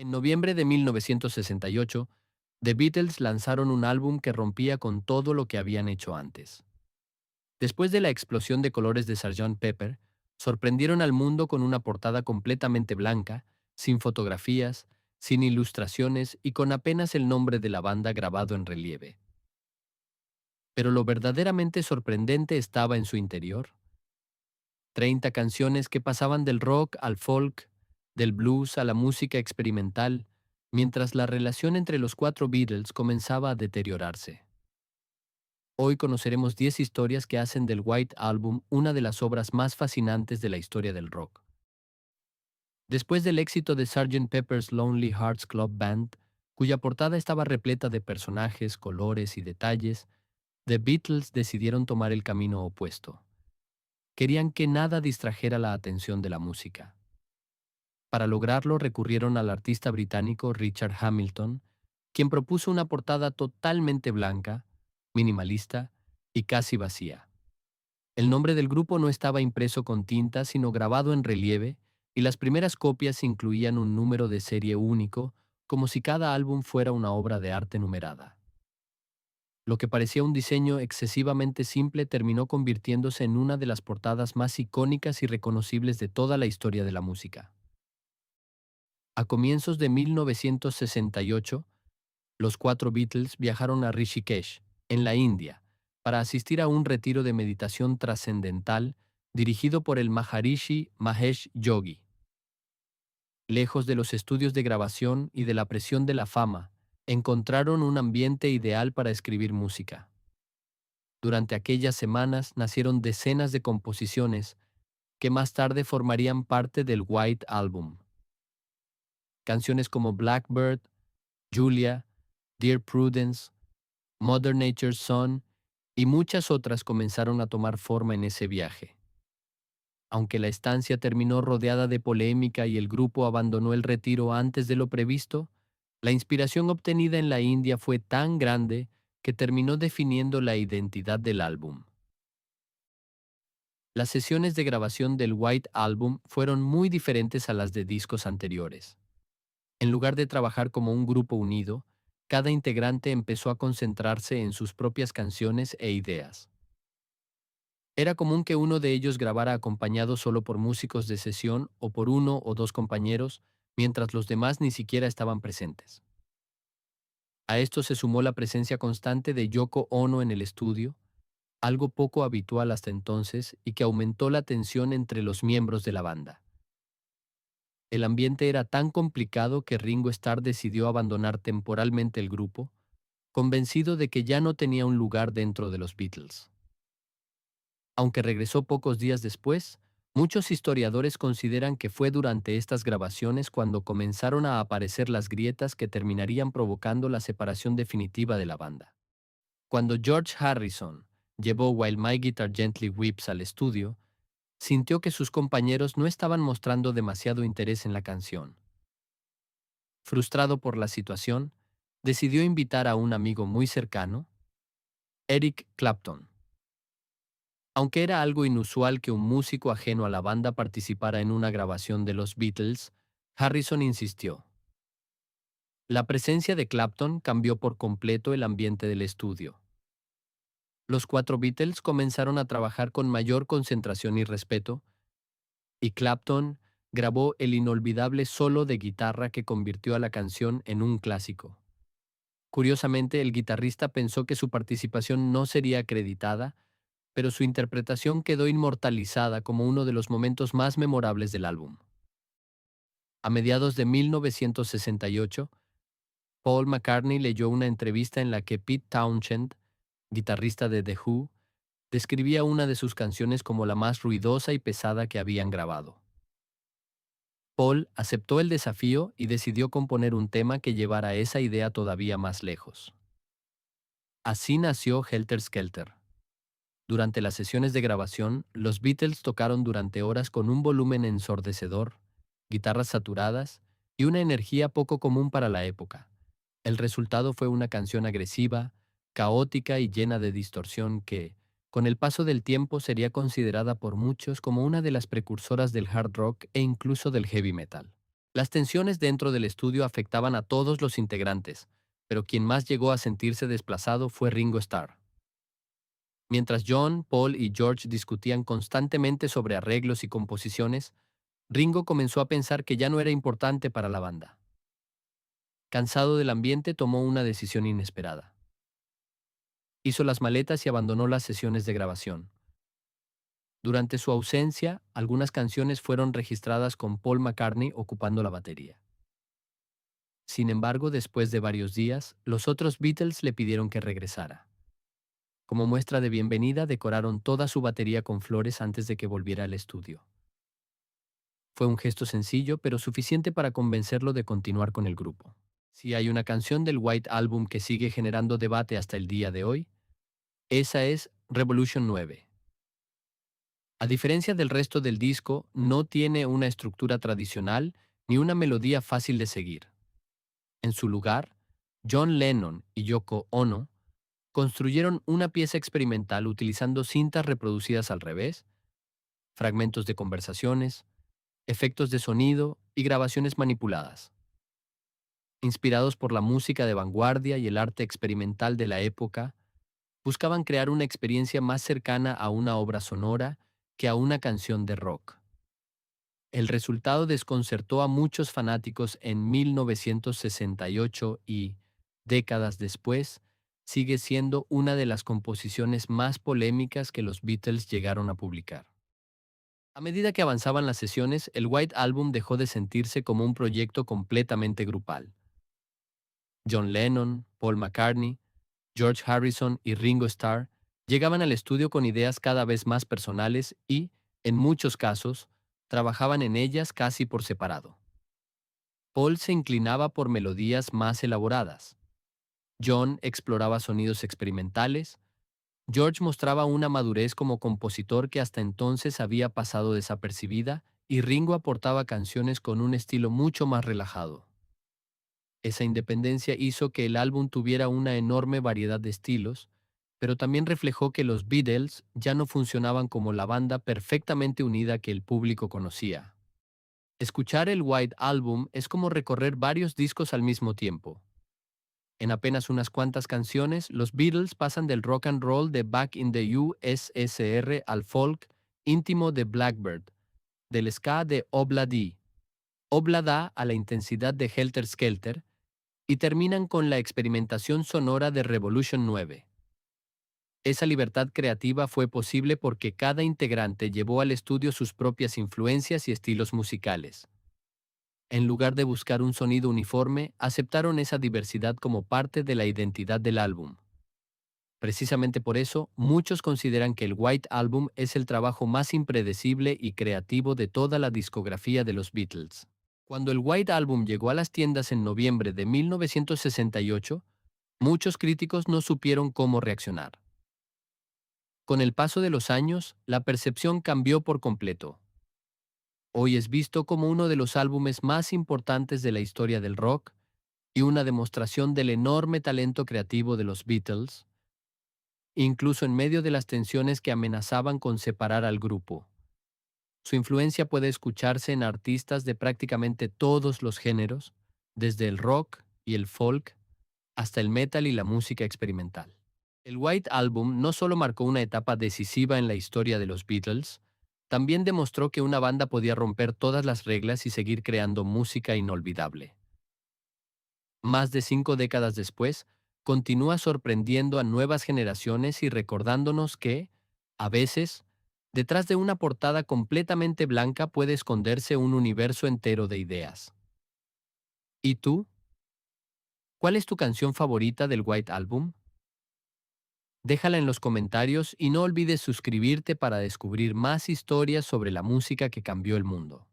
En noviembre de 1968, The Beatles lanzaron un álbum que rompía con todo lo que habían hecho antes. Después de la explosión de colores de Sgt. Pepper, sorprendieron al mundo con una portada completamente blanca, sin fotografías, sin ilustraciones y con apenas el nombre de la banda grabado en relieve. Pero lo verdaderamente sorprendente estaba en su interior. 30 canciones que pasaban del rock al folk, del blues a la música experimental, mientras la relación entre los cuatro Beatles comenzaba a deteriorarse. Hoy conoceremos 10 historias que hacen del White Album una de las obras más fascinantes de la historia del rock. Después del éxito de Sgt. Pepper's Lonely Hearts Club Band, cuya portada estaba repleta de personajes, colores y detalles, The Beatles decidieron tomar el camino opuesto. Querían que nada distrajera la atención de la música. Para lograrlo recurrieron al artista británico Richard Hamilton, quien propuso una portada totalmente blanca, minimalista y casi vacía. El nombre del grupo no estaba impreso con tinta, sino grabado en relieve, y las primeras copias incluían un número de serie único, como si cada álbum fuera una obra de arte numerada. Lo que parecía un diseño excesivamente simple terminó convirtiéndose en una de las portadas más icónicas y reconocibles de toda la historia de la música. A comienzos de 1968, los cuatro Beatles viajaron a Rishikesh, en la India, para asistir a un retiro de meditación trascendental dirigido por el Maharishi Mahesh Yogi. Lejos de los estudios de grabación y de la presión de la fama, encontraron un ambiente ideal para escribir música. Durante aquellas semanas nacieron decenas de composiciones que más tarde formarían parte del White Album. Canciones como Blackbird, Julia, Dear Prudence, Mother Nature's Son y muchas otras comenzaron a tomar forma en ese viaje. Aunque la estancia terminó rodeada de polémica y el grupo abandonó el retiro antes de lo previsto, la inspiración obtenida en la India fue tan grande que terminó definiendo la identidad del álbum. Las sesiones de grabación del White Album fueron muy diferentes a las de discos anteriores. En lugar de trabajar como un grupo unido, cada integrante empezó a concentrarse en sus propias canciones e ideas. Era común que uno de ellos grabara acompañado solo por músicos de sesión o por uno o dos compañeros, mientras los demás ni siquiera estaban presentes. A esto se sumó la presencia constante de Yoko Ono en el estudio, algo poco habitual hasta entonces y que aumentó la tensión entre los miembros de la banda. El ambiente era tan complicado que Ringo Starr decidió abandonar temporalmente el grupo, convencido de que ya no tenía un lugar dentro de los Beatles. Aunque regresó pocos días después, muchos historiadores consideran que fue durante estas grabaciones cuando comenzaron a aparecer las grietas que terminarían provocando la separación definitiva de la banda. Cuando George Harrison llevó While My Guitar Gently Weeps al estudio, sintió que sus compañeros no estaban mostrando demasiado interés en la canción. Frustrado por la situación, decidió invitar a un amigo muy cercano, Eric Clapton. Aunque era algo inusual que un músico ajeno a la banda participara en una grabación de los Beatles, Harrison insistió. La presencia de Clapton cambió por completo el ambiente del estudio. Los cuatro Beatles comenzaron a trabajar con mayor concentración y respeto, y Clapton grabó el inolvidable solo de guitarra que convirtió a la canción en un clásico. Curiosamente, el guitarrista pensó que su participación no sería acreditada, pero su interpretación quedó inmortalizada como uno de los momentos más memorables del álbum. A mediados de 1968, Paul McCartney leyó una entrevista en la que Pete Townshend, guitarrista de The Who, describía una de sus canciones como la más ruidosa y pesada que habían grabado. Paul aceptó el desafío y decidió componer un tema que llevara esa idea todavía más lejos. Así nació Helter Skelter. Durante las sesiones de grabación, los Beatles tocaron durante horas con un volumen ensordecedor, guitarras saturadas y una energía poco común para la época. El resultado fue una canción agresiva, caótica y llena de distorsión que, con el paso del tiempo, sería considerada por muchos como una de las precursoras del hard rock e incluso del heavy metal. Las tensiones dentro del estudio afectaban a todos los integrantes, pero quien más llegó a sentirse desplazado fue Ringo Starr. Mientras John, Paul y George discutían constantemente sobre arreglos y composiciones, Ringo comenzó a pensar que ya no era importante para la banda. Cansado del ambiente, tomó una decisión inesperada. Hizo las maletas y abandonó las sesiones de grabación. Durante su ausencia, algunas canciones fueron registradas con Paul McCartney ocupando la batería. Sin embargo, después de varios días, los otros Beatles le pidieron que regresara. Como muestra de bienvenida, decoraron toda su batería con flores antes de que volviera al estudio. Fue un gesto sencillo, pero suficiente para convencerlo de continuar con el grupo. Si hay una canción del White Album que sigue generando debate hasta el día de hoy, esa es Revolution 9. A diferencia del resto del disco, no tiene una estructura tradicional ni una melodía fácil de seguir. En su lugar, John Lennon y Yoko Ono construyeron una pieza experimental utilizando cintas reproducidas al revés, fragmentos de conversaciones, efectos de sonido y grabaciones manipuladas. Inspirados por la música de vanguardia y el arte experimental de la época, buscaban crear una experiencia más cercana a una obra sonora que a una canción de rock. El resultado desconcertó a muchos fanáticos en 1968 y, décadas después, sigue siendo una de las composiciones más polémicas que los Beatles llegaron a publicar. A medida que avanzaban las sesiones, el White Album dejó de sentirse como un proyecto completamente grupal. John Lennon, Paul McCartney, George Harrison y Ringo Starr llegaban al estudio con ideas cada vez más personales y, en muchos casos, trabajaban en ellas casi por separado. Paul se inclinaba por melodías más elaboradas. John exploraba sonidos experimentales. George mostraba una madurez como compositor que hasta entonces había pasado desapercibida y Ringo aportaba canciones con un estilo mucho más relajado. Esa independencia hizo que el álbum tuviera una enorme variedad de estilos, pero también reflejó que los Beatles ya no funcionaban como la banda perfectamente unida que el público conocía. Escuchar el White Album es como recorrer varios discos al mismo tiempo. En apenas unas cuantas canciones, los Beatles pasan del rock and roll de Back in the USSR al folk íntimo de Blackbird, del ska de Obla Da a la intensidad de Helter Skelter, y terminan con la experimentación sonora de Revolution 9. Esa libertad creativa fue posible porque cada integrante llevó al estudio sus propias influencias y estilos musicales. En lugar de buscar un sonido uniforme, aceptaron esa diversidad como parte de la identidad del álbum. Precisamente por eso, muchos consideran que el White Album es el trabajo más impredecible y creativo de toda la discografía de los Beatles. Cuando el White Album llegó a las tiendas en noviembre de 1968, muchos críticos no supieron cómo reaccionar. Con el paso de los años, la percepción cambió por completo. Hoy es visto como uno de los álbumes más importantes de la historia del rock y una demostración del enorme talento creativo de los Beatles, incluso en medio de las tensiones que amenazaban con separar al grupo. Su influencia puede escucharse en artistas de prácticamente todos los géneros, desde el rock y el folk hasta el metal y la música experimental. El White Album no solo marcó una etapa decisiva en la historia de los Beatles, también demostró que una banda podía romper todas las reglas y seguir creando música inolvidable. Más de 5 décadas después, continúa sorprendiendo a nuevas generaciones y recordándonos que, a veces, detrás de una portada completamente blanca puede esconderse un universo entero de ideas. ¿Y tú? ¿Cuál es tu canción favorita del White Album? Déjala en los comentarios y no olvides suscribirte para descubrir más historias sobre la música que cambió el mundo.